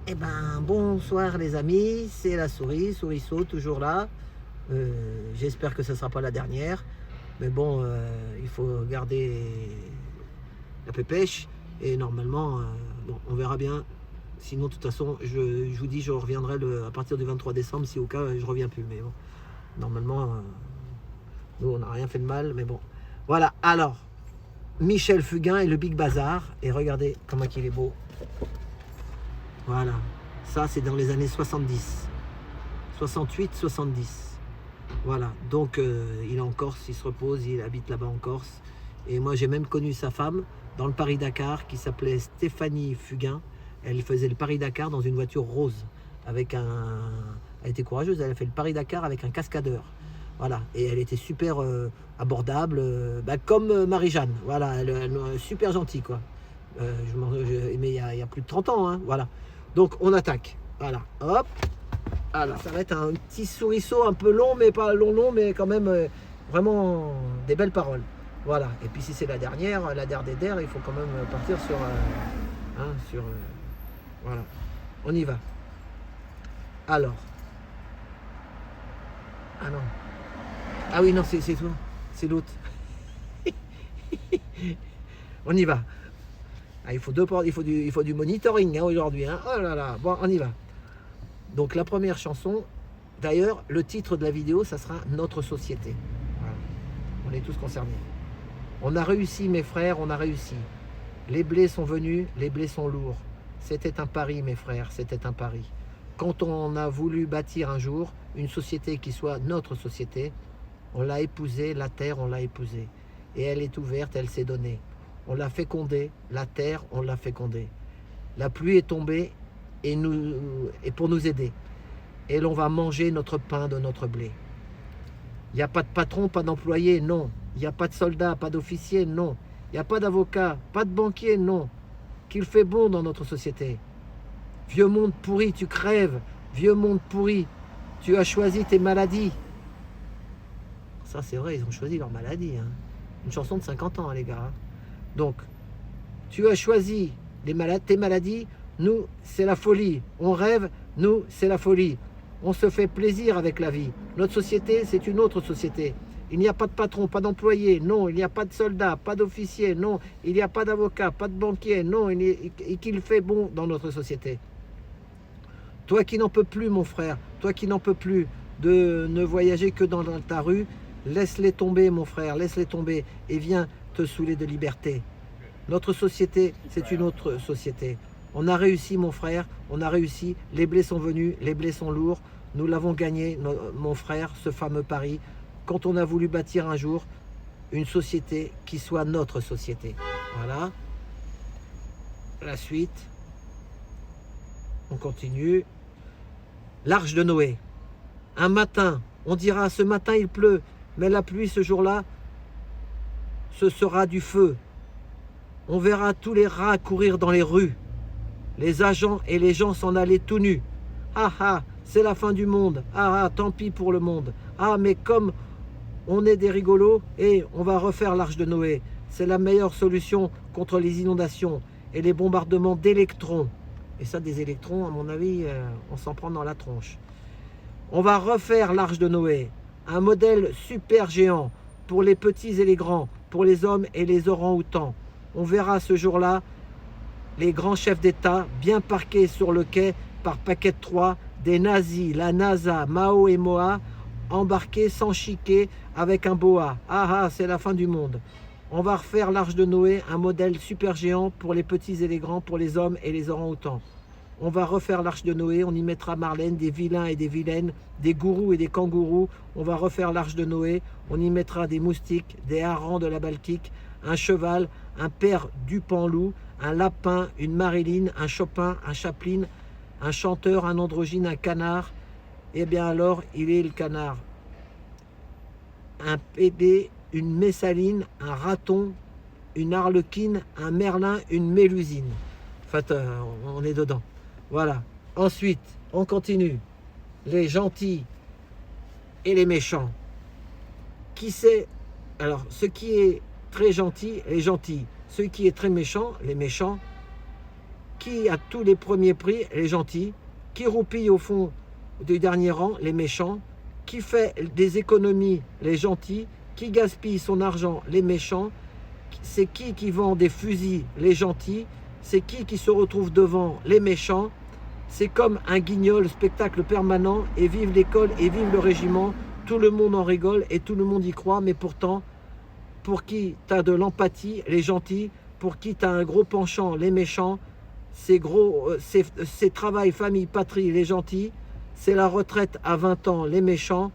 Eh ben, bonsoir les amis, c'est la souris, Souriceau, toujours là. J'espère que ce ne sera pas la dernière. Mais bon, il faut garder la pépèche. Et normalement, bon, on verra bien. Sinon, de toute façon, je vous dis, je reviendrai à partir du 23 décembre, si au cas, je reviens plus. Mais bon, normalement, nous, on n'a rien fait de mal. Mais bon, voilà. Alors, Michel Fugain et le Big Bazar. Et regardez comment il est beau. Voilà. Ça, c'est dans les années 70. 68, 70. Voilà. Donc, il est en Corse, il se repose, il habite là-bas en Corse. Et moi, j'ai même connu sa femme dans le Paris-Dakar qui s'appelait Stéphanie Fugain. Elle faisait le Paris-Dakar dans une voiture rose. Avec un... Elle était courageuse, elle a fait le Paris-Dakar avec un cascadeur. Voilà. Et elle était super abordable, comme Marie-Jeanne. Voilà, super gentille, quoi. Mais il y a plus de 30 ans, hein. Voilà. Donc, on attaque. Voilà. Hop. Alors, ça va être un petit souriceau un peu long, mais pas long, mais quand même vraiment des belles paroles. Voilà. Et puis si c'est la dernière des der, il faut quand même partir sur... voilà. On y va. Alors. Ah non. Ah oui, non, c'est toi. C'est l'autre. On y va. Ah, il faut du monitoring hein, aujourd'hui. Hein. Oh là là. Bon, on y va. Donc la première chanson, d'ailleurs, le titre de la vidéo, ça sera Notre société. Voilà. On est tous concernés. On a réussi, mes frères, on a réussi. Les blés sont venus, les blés sont lourds. C'était un pari, mes frères, c'était un pari. Quand on a voulu bâtir un jour une société qui soit notre société, on l'a épousée, la terre, on l'a épousée. Et elle est ouverte, elle s'est donnée. On l'a fécondée, la terre, on l'a fécondée. La pluie est tombée et pour nous aider. Et l'on va manger notre pain de notre blé. Il n'y a pas de patron, pas d'employé, non. Il n'y a pas de soldat, pas d'officier, non. Il n'y a pas d'avocat, pas de banquier, non. Qu'il fait bon dans notre société. Vieux monde pourri, tu crèves. Vieux monde pourri, tu as choisi tes maladies. Ça, c'est vrai, ils ont choisi leur maladie. Hein. Une chanson de 50 ans, hein, les gars. Donc, tu as choisi tes maladies. Nous, c'est la folie. On rêve, nous, c'est la folie. On se fait plaisir avec la vie. Notre société, c'est une autre société. Il n'y a pas de patron, pas d'employé, non. Il n'y a pas de soldat, pas d'officier, non. Il n'y a pas d'avocat, pas de banquier, non. Et qu'il fait bon dans notre société. Toi qui n'en peux plus, mon frère, toi qui n'en peux plus de ne voyager que dans ta rue, laisse-les tomber, mon frère, laisse-les tomber et viens te saouler de liberté. Notre société, c'est une autre société. On a réussi, mon frère, on a réussi. Les blés sont venus, les blés sont lourds. Nous l'avons gagné, mon frère, ce fameux pari, quand on a voulu bâtir un jour une société qui soit notre société. Voilà. La suite. On continue. L'Arche de Noé. Un matin, on dira, ce matin il pleut, mais la pluie ce jour-là, ce sera du feu. On verra tous les rats courir dans les rues. Les agents et les gens s'en aller tout nus. Ah ah, c'est la fin du monde. Ah ah, tant pis pour le monde. Ah, mais comme on est des rigolos, et on va refaire l'Arche de Noé. C'est la meilleure solution contre les inondations et les bombardements d'électrons. Et ça, des électrons, à mon avis, on s'en prend dans la tronche. On va refaire l'Arche de Noé. Un modèle super géant pour les petits et les grands, pour les hommes et les orang-outans. On verra ce jour-là les grands chefs d'État bien parqués sur le quai par paquet de 3, des nazis, la NASA, Mao et Moa, embarqués sans chiquet avec un boa. Ah ah, c'est la fin du monde. On va refaire l'Arche de Noé, un modèle super géant pour les petits et les grands, pour les hommes et les orang-outans. On va refaire l'Arche de Noé, on y mettra Marlène, des vilains et des vilaines, des gourous et des kangourous. On va refaire l'Arche de Noé, on y mettra des moustiques, des harengs de la Baltique, un cheval, un père Dupanloup, un lapin, une Marilyn, un Chopin, un Chaplin, un chanteur, un androgyne, un canard. Eh bien alors, il est le canard. Un PD, une Messaline, un raton, une Harlequine, un Merlin, une Mélusine. En fait, on est dedans. Voilà. Ensuite, on continue. Les gentils et les méchants. Qui c'est? Alors, ce qui est très gentil, les gentils. Ce qui est très méchant, les méchants. qui a tous les premiers prix, les gentils, qui roupille au fond du dernier rang, les méchants, qui fait des économies, les gentils, qui gaspille son argent, les méchants, c'est qui vend des fusils, les gentils, c'est qui se retrouve devant, les méchants, c'est comme un guignol, spectacle permanent, et vive l'école et vive le régiment, tout le monde en rigole et tout le monde y croit, mais pourtant, pour qui tu as de l'empathie, les gentils, pour qui tu as un gros penchant, les méchants, c'est travail, famille, patrie, les gentils, c'est la retraite à 20 ans, les méchants,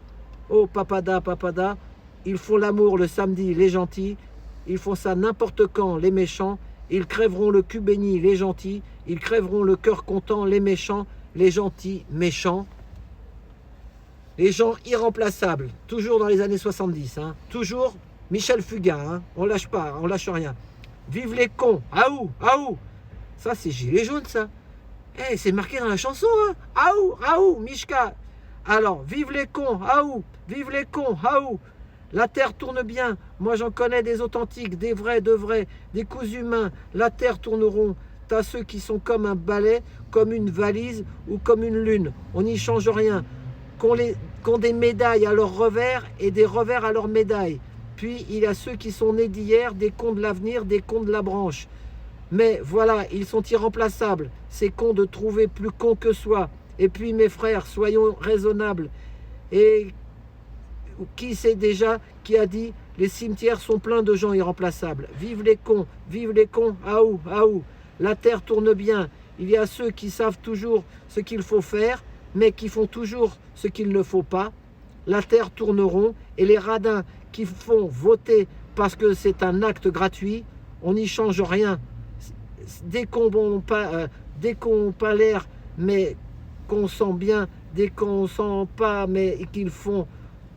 oh papada, papada, ils font l'amour le samedi, les gentils, ils font ça n'importe quand, les méchants, ils crèveront le cul béni, les gentils, ils crèveront le cœur content, les méchants, les gentils, méchants. Les gens irremplaçables, toujours dans les années 70, hein, toujours Michel Fugain, hein, on lâche pas, on lâche rien. Vive les cons, aou, aou. Ça c'est gilet jaune ça. Eh, c'est marqué dans la chanson, hein. Aou, aou, Mishka. Alors, vive les cons, aou, vive les cons, aou. La terre tourne bien, moi j'en connais des authentiques, des vrais, de vrais, des coups humains. La terre tourneront. T'as ceux qui sont comme un balai, comme une valise ou comme une lune. On n'y change rien. Qu'ont des médailles à leur revers et des revers à leurs médailles. Puis il y a ceux qui sont nés d'hier, des cons de l'avenir, des cons de la branche. Mais voilà, ils sont irremplaçables, ces cons de trouver plus cons que soi. Et puis mes frères, soyons raisonnables. Et qui sait déjà qui a dit les cimetières sont pleins de gens irremplaçables. Vive les cons, aou, aou. La terre tourne bien. Il y a ceux qui savent toujours ce qu'il faut faire, mais qui font toujours ce qu'il ne faut pas. La terre tourneront et les radins qui font voter parce que c'est un acte gratuit, on n'y change rien. Dès qu'on pas l'air, mais qu'on sent bien, dès qu'on sent pas, mais qu'ils font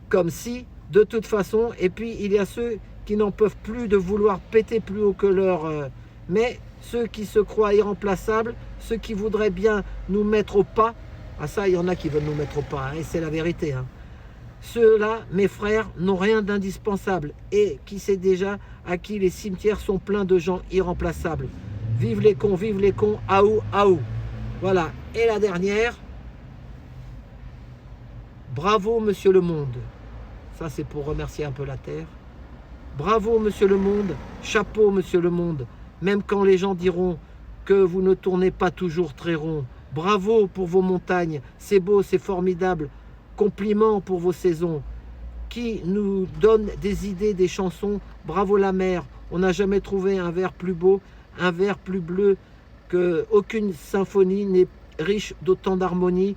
comme si, de toute façon, et puis il y a ceux qui n'en peuvent plus de vouloir péter plus haut que leur... mais ceux qui se croient irremplaçables, ceux qui voudraient bien nous mettre au pas, ah ça, il y en a qui veulent nous mettre au pas, hein, et c'est la vérité. Hein. Ceux-là, mes frères, n'ont rien d'indispensable, et qui sait déjà à qui les cimetières sont pleins de gens irremplaçables. Vive les cons, aou, aou. Voilà, et la dernière, bravo Monsieur le Monde. Ça, c'est pour remercier un peu la Terre. Bravo Monsieur le Monde, chapeau Monsieur le Monde, même quand les gens diront que vous ne tournez pas toujours très rond. Bravo pour vos montagnes, c'est beau, c'est formidable. Compliments pour vos saisons. Qui nous donne des idées, des chansons. Bravo la mer, on n'a jamais trouvé un vers plus beau, un vers plus bleu, qu'aucune symphonie n'est riche d'autant d'harmonie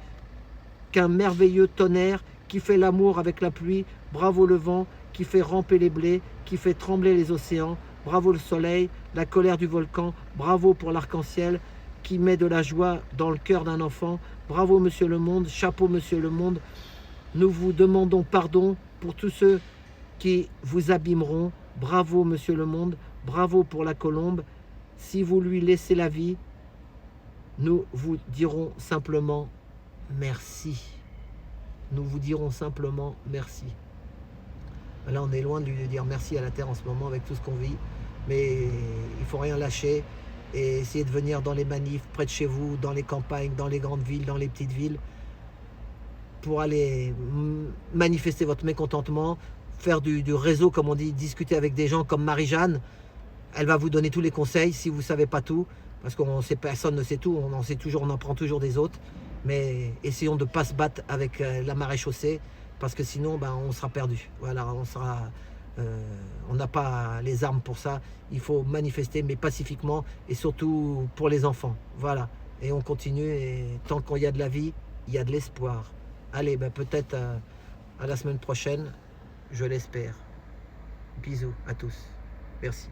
qu'un merveilleux tonnerre qui fait l'amour avec la pluie. Bravo le vent qui fait ramper les blés, qui fait trembler les océans. Bravo le soleil, la colère du volcan. Bravo pour l'arc-en-ciel qui met de la joie dans le cœur d'un enfant. Bravo Monsieur le Monde, chapeau Monsieur le Monde. Nous vous demandons pardon pour tous ceux qui vous abîmeront. Bravo Monsieur le Monde, bravo pour la colombe. Si vous lui laissez la vie, nous vous dirons simplement merci. Nous vous dirons simplement merci. Là, on est loin de lui dire merci à la Terre en ce moment avec tout ce qu'on vit. Mais il ne faut rien lâcher et essayer de venir dans les manifs, près de chez vous, dans les campagnes, dans les grandes villes, dans les petites villes, pour aller manifester votre mécontentement, faire du réseau, comme on dit, discuter avec des gens comme Marie-Jeanne. Elle va vous donner tous les conseils si vous ne savez pas tout, parce qu'on sait, personne ne sait tout, on en sait toujours, on en prend toujours des autres. Mais essayons de ne pas se battre avec la maréchaussée, parce que sinon on sera perdu. Voilà, on n'a pas les armes pour ça. Il faut manifester, mais pacifiquement, et surtout pour les enfants. Voilà, et on continue, et tant qu'il y a de la vie, il y a de l'espoir. Allez, peut-être à la semaine prochaine, je l'espère. Bisous à tous. Merci.